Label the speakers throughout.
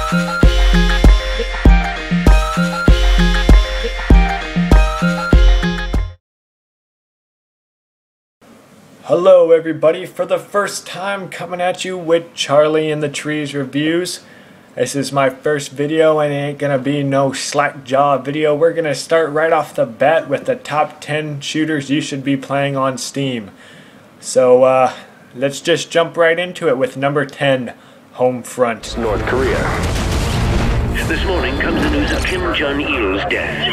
Speaker 1: Hello everybody, for the first time coming at you with Charlie in the Trees reviews. This is my first video and it ain't gonna be no slack jaw video. We're gonna start right off the bat with the top 10 shooters you should be playing on Steam. So let's just jump right into it with number 10, Homefront.
Speaker 2: North Korea. This morning comes the news of Kim Jong-il's death.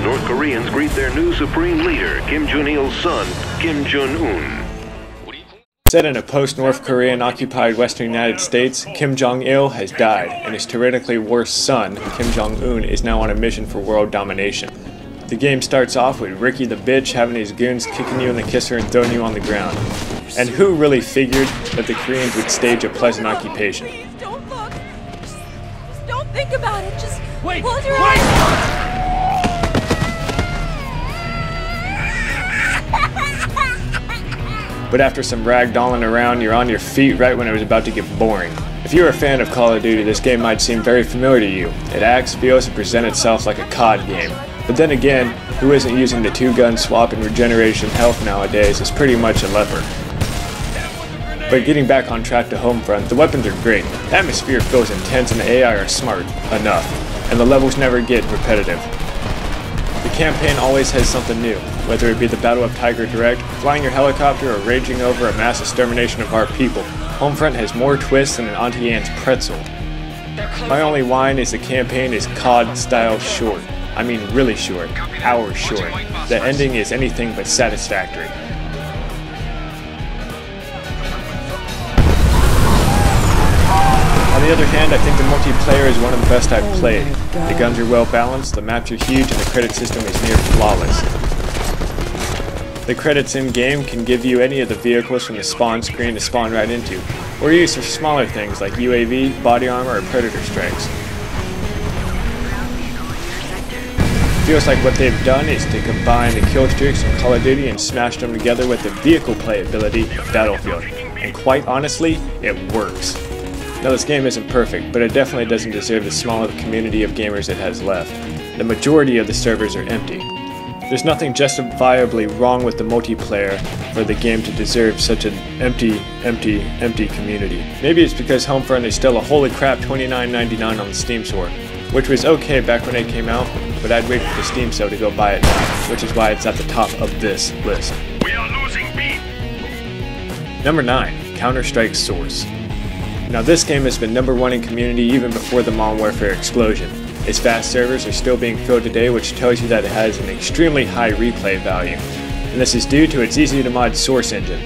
Speaker 2: North Koreans greet their new supreme leader, Kim Jong-il's son, Kim Jong-un.
Speaker 1: Set in a post-North Korean occupied Western United States, Kim Jong-il has died, and his tyrannically worse son, Kim Jong-un, is now on a mission for world domination. The game starts off with Ricky the bitch having his goons kicking you in the kisser and throwing you on the ground. And who really figured that the Koreans would stage a pleasant occupation?
Speaker 3: Please don't look. Just don't think about it. Just close your eyes.
Speaker 1: But after some ragdolling around, you're on your feet right when it was about to get boring. If you're a fan of Call of Duty, this game might seem very familiar to you. It acts, feels, and presents itself like a COD game. But then again, who isn't using the two-gun swap and regeneration health nowadays is pretty much a leper. But getting back on track to Homefront, the weapons are great, the atmosphere feels intense, and the AI are smart enough, and the levels never get repetitive. The campaign always has something new, whether it be the Battle of Tiger Direct, flying your helicopter, or raging over a mass extermination of our people. Homefront has more twists than an Auntie Anne's pretzel. My only whine is the campaign is COD-style short. I mean really short, hours short. The ending is anything but satisfactory. On the other hand, I think the multiplayer is one of the best I've played. The guns are well balanced, the maps are huge, and the credit system is near flawless. The credits in-game can give you any of the vehicles from the spawn screen to spawn right into, or used for smaller things like UAV, body armor, or predator strikes. Feels like what they've done is to combine the kill streaks from Call of Duty and smash them together with the vehicle playability of Battlefield, and quite honestly, it works. Now this game isn't perfect, but it definitely doesn't deserve the small community of gamers it has left. The majority of the servers are empty. There's nothing justifiably wrong with the multiplayer for the game to deserve such an empty community. Maybe it's because Homefront is still a holy crap $29.99 on the Steam store, which was okay back when it came out, but I'd wait for the Steam sale to go buy it now, which is why it's at the top of this list.
Speaker 2: We are losing beat.
Speaker 1: Number 9, Counter-Strike Source. Now this game has been number 1 in community even before the Modern Warfare explosion. Its fast servers are still being filled today, which tells you that it has an extremely high replay value. And this is due to its easy to mod Source engine.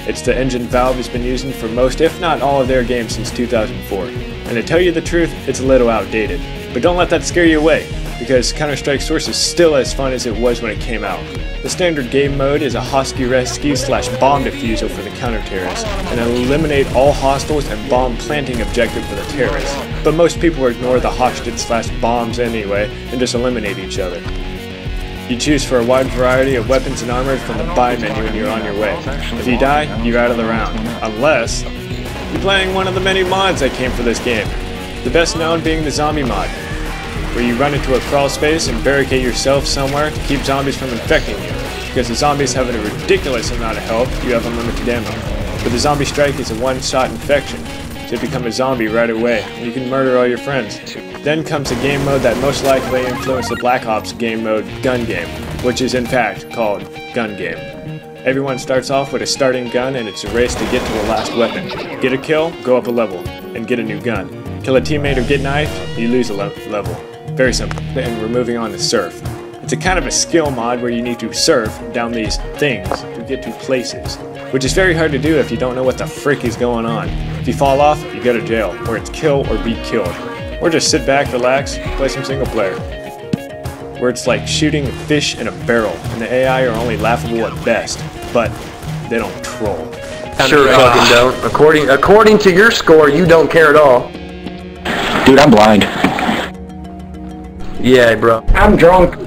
Speaker 1: It's the engine Valve has been using for most, if not all, of their games since 2004. And to tell you the truth, it's a little outdated. But don't let that scare you away, because Counter-Strike Source is still as fun as it was when it came out. The standard game mode is a hostage rescue / bomb defusal for the counter-terrorists, and eliminate all hostiles and bomb planting objective for the terrorists. But most people ignore the hostage / bombs anyway, and just eliminate each other. You choose for a wide variety of weapons and armor from the buy menu when you're on your way. If you die, you're out of the round, unless you're playing one of the many mods that came for this game. The best known being the zombie mod, where you run into a crawl space and barricade yourself somewhere to keep zombies from infecting you. Because the zombies have a ridiculous amount of health, you have unlimited ammo. But the zombie strike is a one-shot infection, so you become a zombie right away, and you can murder all your friends. Then comes a game mode that most likely influenced the Black Ops game mode, Gun Game, which is in fact called Gun Game. Everyone starts off with a starting gun and it's a race to get to the last weapon. Get a kill, go up a level, and get a new gun. Kill a teammate or get knifed, you lose a level. Very simple. And we're moving on to Surf. It's a kind of a skill mod where you need to surf down these things to get to places, which is very hard to do if you don't know what the frick is going on. If you fall off, you go to jail, where it's kill or be killed. Or just sit back, relax, play some single player, where it's like shooting fish in a barrel, and the AI are only laughable at best, but they don't troll.
Speaker 4: Sure fucking don't. According to your score, you don't care at all.
Speaker 5: Dude, I'm blind.
Speaker 4: Yeah, bro.
Speaker 5: I'm drunk.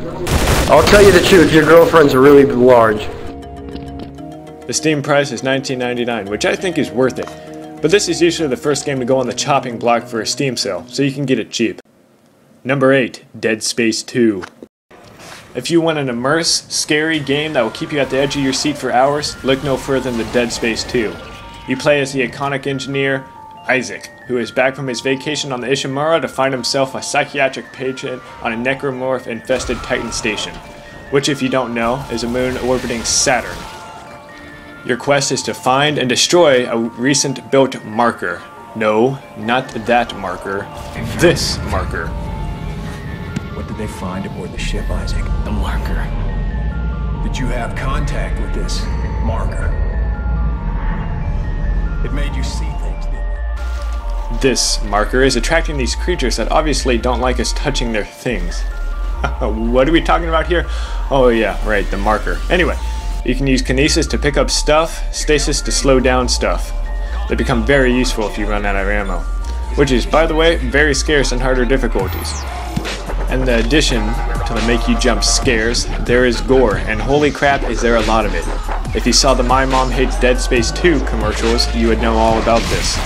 Speaker 4: I'll tell you the truth, your girlfriend's really large.
Speaker 1: The Steam price is $19.99, which I think is worth it. but this is usually the first game to go on the chopping block for a Steam sale, so you can get it cheap. Number 8, Dead Space 2. If you want an immersive, scary game that will keep you at the edge of your seat for hours, look no further than the Dead Space 2. You play as the iconic engineer, Isaac, who is back from his vacation on the Ishimura to find himself a psychiatric patient on a necromorph-infested Titan station, which, if you don't know, is a moon orbiting Saturn. Your quest is to find and destroy a recent built marker. No, not that marker. This marker.
Speaker 6: What did they find aboard the ship, Isaac? The marker. Did you have contact with this marker? It made you see things, didn't it?
Speaker 1: This marker is attracting these creatures that obviously don't like us touching their things. What are we talking about here? Oh yeah, right, the marker. Anyway, you can use kinesis to pick up stuff, stasis to slow down stuff. They become very useful if you run out of ammo, which is, by the way, very scarce in harder difficulties. And in addition to the make you jump scares, there is gore, and holy crap is there a lot of it. If you saw the My Mom Hates Dead Space 2 commercials, you would know all about this.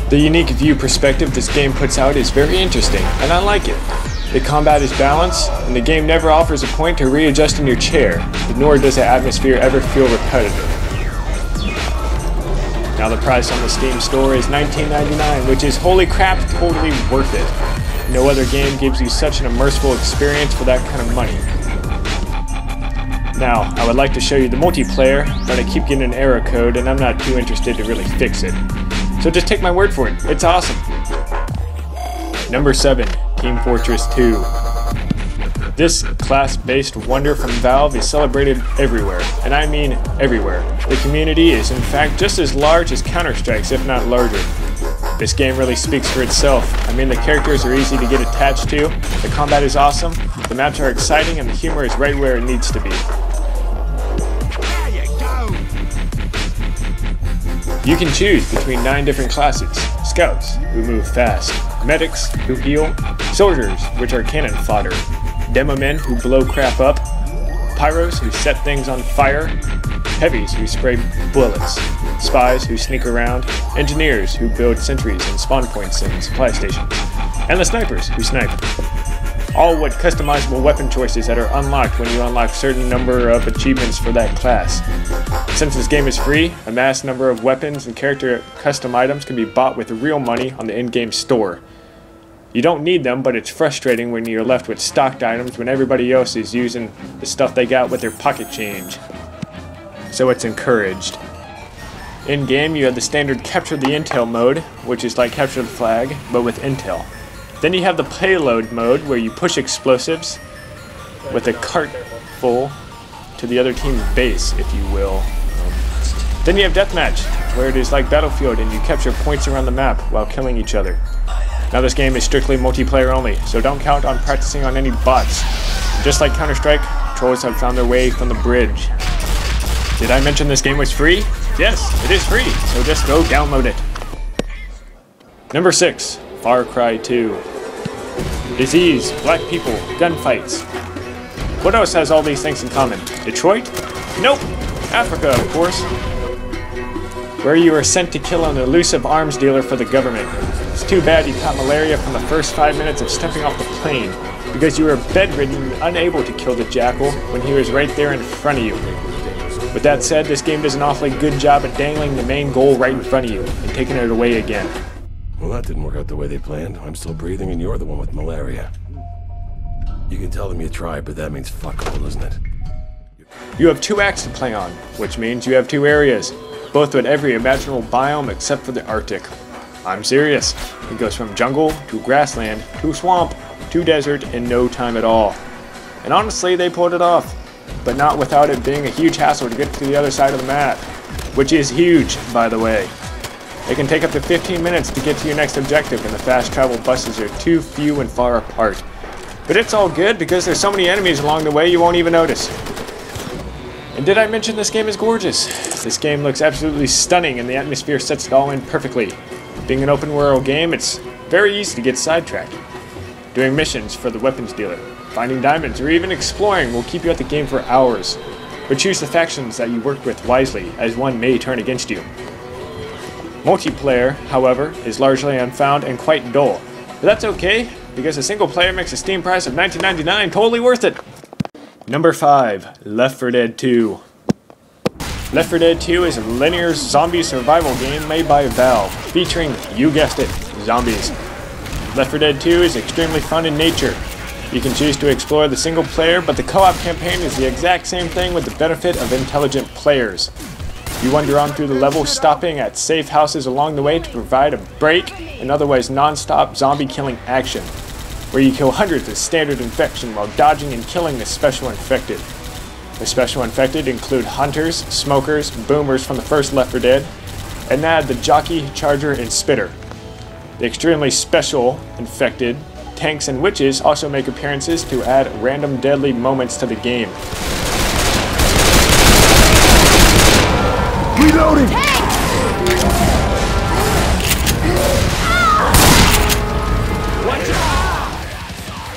Speaker 1: The unique view perspective this game puts out is very interesting, and I like it. The combat is balanced, and the game never offers a point to readjust in your chair, nor does the atmosphere ever feel repetitive. Now the price on the Steam store is $19.99, which is, holy crap, totally worth it. No other game gives you such an immersive experience for that kind of money. Now, I would like to show you the multiplayer, but I keep getting an error code and I'm not too interested to really fix it. So just take my word for it, it's awesome. Number 7, Team Fortress 2. This class-based wonder from Valve is celebrated everywhere, and I mean everywhere. The community is in fact just as large as Counter-Strike's, if not larger. This game really speaks for itself. I mean, the characters are easy to get attached to, the combat is awesome, the maps are exciting, and the humor is right where it needs to be.
Speaker 6: There you go!
Speaker 1: You can choose between 9 different classes: Scouts, who move fast; Medics, who heal; Soldiers, which are cannon fodder; Demo men, who blow crap up; Pyros, who set things on fire; Heavies, who spray bullets; Spies, who sneak around; Engineers, who build sentries and spawn points and supply stations; and the Snipers, who snipe. All with customizable weapon choices that are unlocked when you unlock certain number of achievements for that class. Since this game is free, a mass number of weapons and character custom items can be bought with real money on the in-game store. You don't need them, but it's frustrating when you're left with stocked items when everybody else is using the stuff they got with their pocket change. So it's encouraged. In-game, you have the standard Capture the Intel mode, which is like Capture the Flag, but with Intel. Then you have the Payload mode, where you push explosives with a cart full to the other team's base, if you will. Then you have Deathmatch, where it is like Battlefield and you capture points around the map while killing each other. Now this game is strictly multiplayer only, so don't count on practicing on any bots. Just like Counter-Strike, trolls have found their way from the bridge. Did I mention this game was free? Yes, it is free, so just go download it. Number 6, Far Cry 2. Disease, black people, gunfights. What else has all these things in common? Detroit? Nope. Africa, of course. Where you are sent to kill an elusive arms dealer for the government. It's too bad you caught malaria from the first 5 minutes of stepping off the plane, because you were bedridden and unable to kill the jackal when he was right there in front of you. With that said, this game does an awfully good job at dangling the main goal right in front of you and taking it away again.
Speaker 7: Well, that didn't work out the way they planned. I'm still breathing and you're the one with malaria. You can tell them you tried, but that means fuck all, doesn't it?
Speaker 1: You have 2 acts to play on, which means you have 2 areas, both with every imaginable biome except for the Arctic. I'm serious. It goes from jungle to grassland to swamp to desert in no time at all. And honestly, they pulled it off, but not without it being a huge hassle to get to the other side of the map, which is huge, by the way. It can take up to 15 minutes to get to your next objective, and the fast travel buses are too few and far apart. But it's all good because there's so many enemies along the way you won't even notice. And did I mention this game is gorgeous? This game looks absolutely stunning and the atmosphere sets it all in perfectly. Being an open world game, it's very easy to get sidetracked. Doing missions for the weapons dealer, finding diamonds, or even exploring will keep you at the game for hours. But choose the factions that you work with wisely, as one may turn against you. Multiplayer, however, is largely unfound and quite dull. But that's okay, because a single player makes a Steam price of $19.99 totally worth it! Number 5. Left 4 Dead 2. Left 4 Dead 2 is a linear zombie survival game made by Valve, featuring, you guessed it, zombies. Left 4 Dead 2 is extremely fun in nature. You can choose to explore the single player, but the co-op campaign is the exact same thing with the benefit of intelligent players. You wander on through the level, stopping at safe houses along the way to provide a break in otherwise non-stop zombie killing action, where you kill hundreds of standard infection while dodging and killing the special infected. The special infected include hunters, smokers, boomers from the first Left 4 Dead, and add the jockey, charger, and spitter. The extremely special infected, tanks, and witches also make appearances to add random deadly moments to the game.
Speaker 6: Reloading!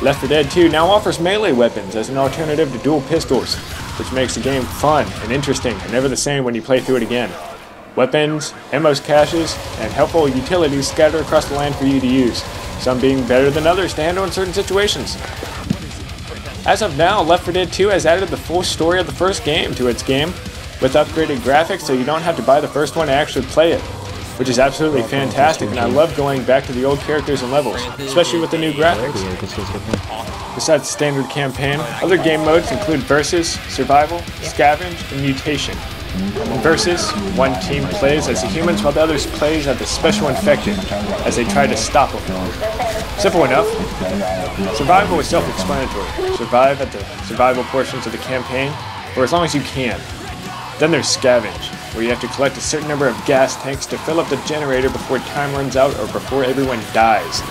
Speaker 1: Left 4 Dead 2 now offers melee weapons as an alternative to dual pistols, which makes the game fun and interesting and never the same when you play through it again. Weapons, ammo caches, and helpful utilities scatter across the land for you to use, some being better than others to handle in certain situations. As of now, Left 4 Dead 2 has added the full story of the first game to its game, with upgraded graphics so you don't have to buy the first one to actually play it, which is absolutely fantastic, and I love going back to the old characters and levels, especially with the new graphics. Besides standard campaign, other game modes include Versus, Survival, Scavenge, and Mutation. In Versus, one team plays as the humans while the others plays as the special infected, as they try to stop them. Simple enough. Survival is self-explanatory. Survive at the survival portions of the campaign, or as long as you can. Then there's Scavenge, where you have to collect a certain number of gas tanks to fill up the generator before time runs out or before everyone dies.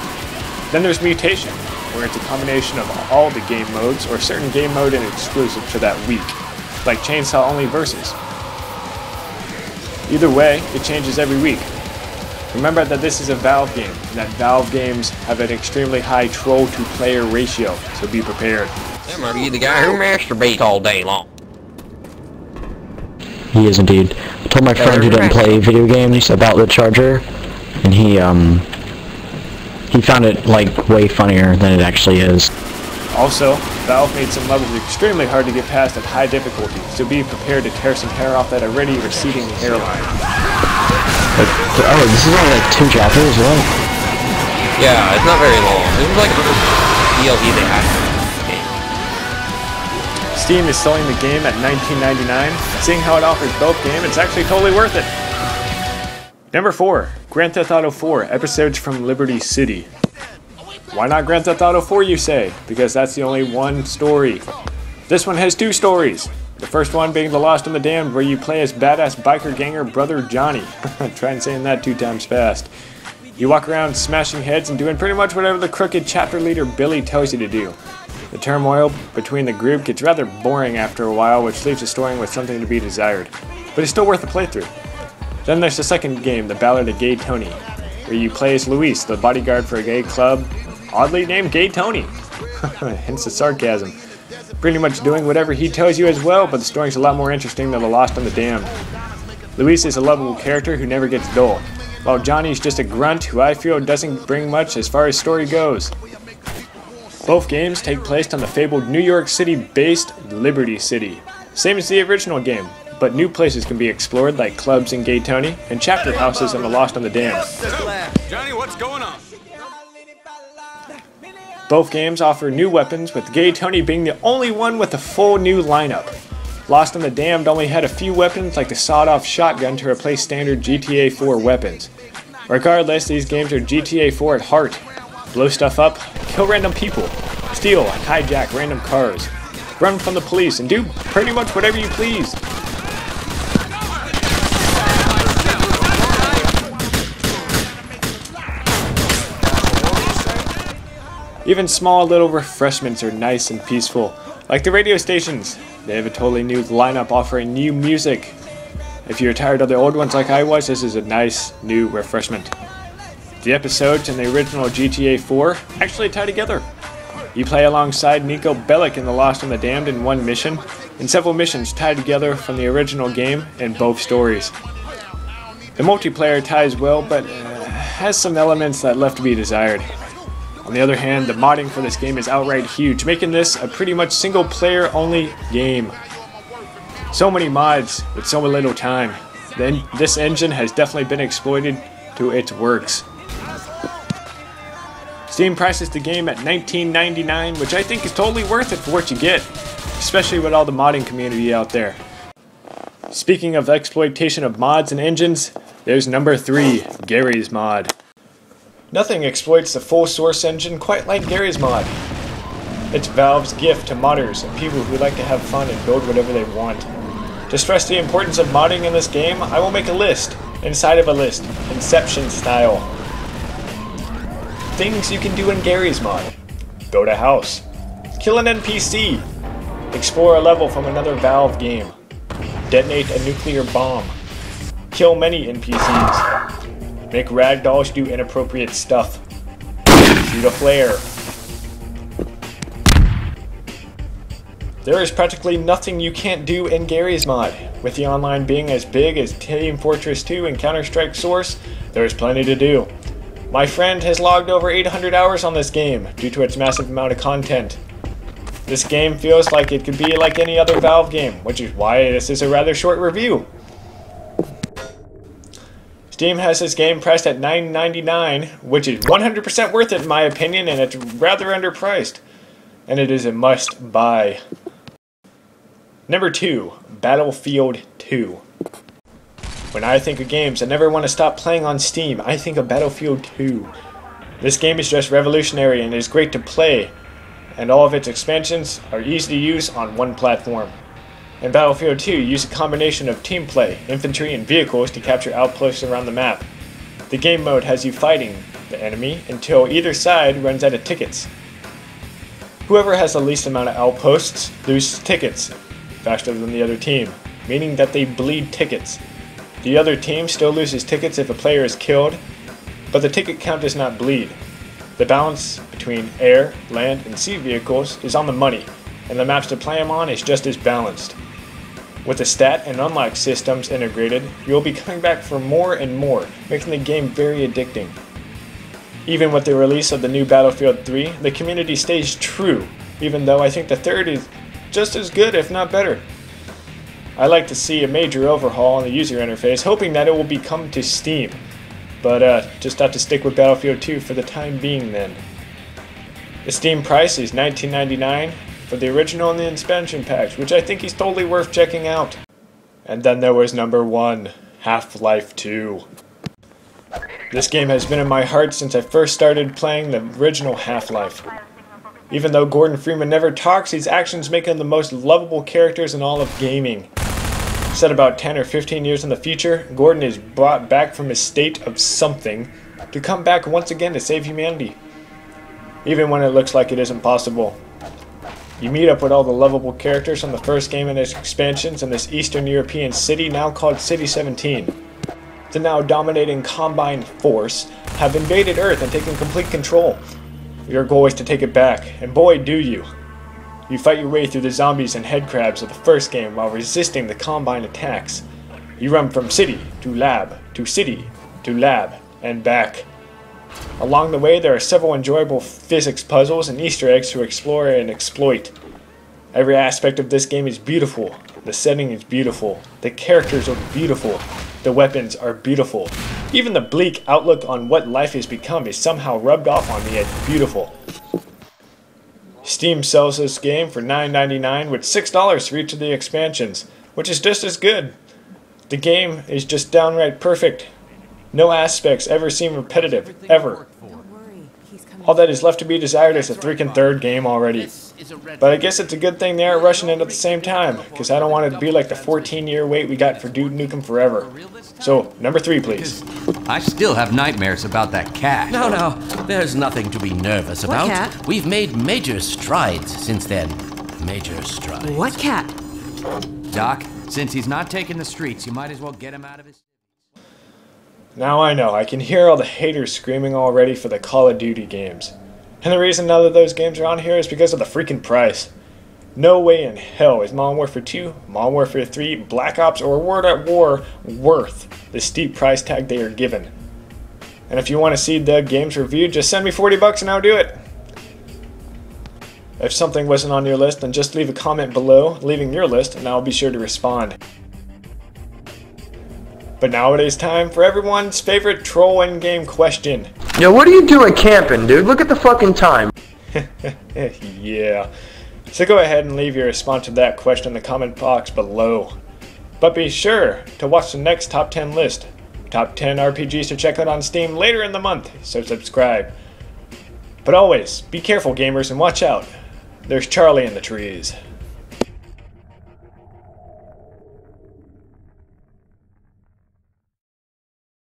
Speaker 1: Then there's Mutation, where it's a combination of all the game modes or certain game mode and exclusive to that week, like Chainsaw Only Versus. Either way, it changes every week. Remember that this is a Valve game, and that Valve games have an extremely high troll-to-player ratio, so be prepared.
Speaker 8: That might be the guy who masturbates all day long.
Speaker 5: He is indeed. I told my friend who doesn't play video games about the charger, and he found it like way funnier than it actually is.
Speaker 1: Also, Valve made some levels extremely hard to get past at high difficulty, so be prepared to tear some hair off that already receding hairline.
Speaker 5: Oh, this is only like 2 chapters, right?
Speaker 8: Yeah, it's not very long. It was like a DLC they had.
Speaker 1: Steam is selling the game at $19.99. Seeing how it offers both games, it's actually totally worth it. Number 4, Grand Theft Auto 4, Episodes from Liberty City. Why not Grand Theft Auto 4, you say? Because that's the only one story. This one has 2 stories. The first one being The Lost and the Damned, where you play as badass biker ganger brother Johnny. Try saying that 2 times fast. You walk around smashing heads and doing pretty much whatever the crooked chapter leader Billy tells you to do. The turmoil between the group gets rather boring after a while, which leaves the story with something to be desired. But it's still worth the playthrough. Then there's the second game, The Ballad of Gay Tony, where you play as Luis, the bodyguard for a gay club, oddly named Gay Tony. Hence the sarcasm. Pretty much doing whatever he tells you as well, but the story's a lot more interesting than The Lost and the Damned. Luis is a lovable character who never gets dull, while Johnny's just a grunt who I feel doesn't bring much as far as story goes. Both games take place on the fabled New York City-based Liberty City, same as the original game, but new places can be explored like clubs in Gay Tony and chapter houses in The Lost and the Damned.
Speaker 9: Johnny, what's going on?
Speaker 1: Both games offer new weapons, with Gay Tony being the only one with a full new lineup. Lost and the Damned only had a few weapons like the sawed-off shotgun to replace standard GTA 4 weapons. Regardless, these games are GTA 4 at heart. Blow stuff up, kill random people, steal and hijack random cars, run from the police, and do pretty much whatever you please. Even small little refreshments are nice and peaceful, like the radio stations. They have a totally new lineup offering new music. If you're tired of the old ones like I was, this is a nice new refreshment. The episodes in the original GTA 4 actually tie together. You play alongside Nico Bellic in The Lost and the Damned in one mission, and several missions tied together from the original game in both stories. The multiplayer ties well, but has some elements that left to be desired. On the other hand, the modding for this game is outright huge, making this a pretty much single player only game. So many mods with so little time. This engine has definitely been exploited to its works. Steam prices the game at $19.99, which I think is totally worth it for what you get, especially with all the modding community out there. Speaking of exploitation of mods and engines, there's number 3, Gary's Mod. Nothing exploits the full source engine quite like Gary's Mod. It's Valve's gift to modders and people who like to have fun and build whatever they want. To stress the importance of modding in this game, I will make a list, inside of a list, Inception style. Things you can do in Gary's Mod. Build a house. Kill an NPC. Explore a level from another Valve game. Detonate a nuclear bomb. Kill many NPCs. Make ragdolls do inappropriate stuff. Shoot a flare. There is practically nothing you can't do in Gary's Mod. With the online being as big as Team Fortress 2 and Counter-Strike Source, there is plenty to do. My friend has logged over 800 hours on this game due to its massive amount of content. This game feels like it could be like any other Valve game, which is why this is a rather short review. Steam has this game priced at $9.99, which is 100% worth it in my opinion, and it's rather underpriced. And it is a must buy. Number 2, Battlefield 2. When I think of games I never want to stop playing on Steam, I think of Battlefield 2. This game is just revolutionary and is great to play, and all of its expansions are easy to use on one platform. In Battlefield 2, use a combination of team play, infantry, and vehicles to capture outposts around the map. The game mode has you fighting the enemy until either side runs out of tickets. Whoever has the least amount of outposts loses tickets faster than the other team, meaning that they bleed tickets. The other team still loses tickets if a player is killed, but the ticket count does not bleed. The balance between air, land, and sea vehicles is on the money, and the maps to play them on is just as balanced. With the stat and unlock systems integrated, you will be coming back for more and more, making the game very addicting. Even with the release of the new Battlefield 3, the community stays true, even though I think the third is just as good, if not better. I like to see a major overhaul on the user interface, hoping that it will become to Steam, but just have to stick with Battlefield 2 for the time being then. The Steam price is $19.99 for the original and the expansion packs, which I think is totally worth checking out. And then there was number 1, Half-Life 2. This game has been in my heart since I first started playing the original Half-Life. Even though Gordon Freeman never talks, his actions make him the most lovable characters in all of gaming. Set about 10 or 15 years in the future, Gordon is brought back from his state of something to come back once again to save humanity, even when it looks like it isn't possible. You meet up with all the lovable characters from the first game and its expansions in this Eastern European city now called City 17. The now dominating Combine Force have invaded Earth and taken complete control. Your goal is to take it back, and boy do you. You fight your way through the zombies and headcrabs of the first game while resisting the Combine attacks. You run from city to lab, to city, to lab, and back. Along the way there are several enjoyable physics puzzles and Easter eggs to explore and exploit. Every aspect of this game is beautiful. The setting is beautiful. The characters are beautiful. The weapons are beautiful. Even the bleak outlook on what life has become is somehow rubbed off on me as beautiful. Steam sells this game for $9.99 with $6 for each of the expansions, which is just as good. The game is just downright perfect. No aspects ever seem repetitive, ever. All that is left to be desired is a freaking third game already. But I guess it's a good thing they aren't rushing it at the same time, because I don't want it to be like the 14-year wait we got for Duke Nukem Forever. So, number 3, please.
Speaker 10: I still have nightmares about that cat. No, there's nothing to be nervous about.
Speaker 11: What cat?
Speaker 10: We've made major strides since then. Major strides.
Speaker 11: What cat?
Speaker 10: Doc, since he's not taking the streets, you might as well get him out of his...
Speaker 1: Now I know, I can hear all the haters screaming already for the Call of Duty games. And the reason none of those games are on here is because of the freaking price. No way in hell is Modern Warfare 2, Modern Warfare 3, Black Ops, or World at War worth the steep price tag they are given. And if you want to see the games reviewed, just send me $40 and I'll do it. If something wasn't on your list, then just leave a comment below, leaving your list, and I'll be sure to respond. But now it is time for everyone's favorite troll in-game question.
Speaker 4: Yo, what are you doing camping, dude? Look at the fucking time.
Speaker 1: Yeah. So go ahead and leave your response to that question in the comment box below. But be sure to watch the next top 10 list. Top 10 RPGs to check out on Steam later in the month, so subscribe. But always, be careful gamers and watch out. There's Charlie in the trees.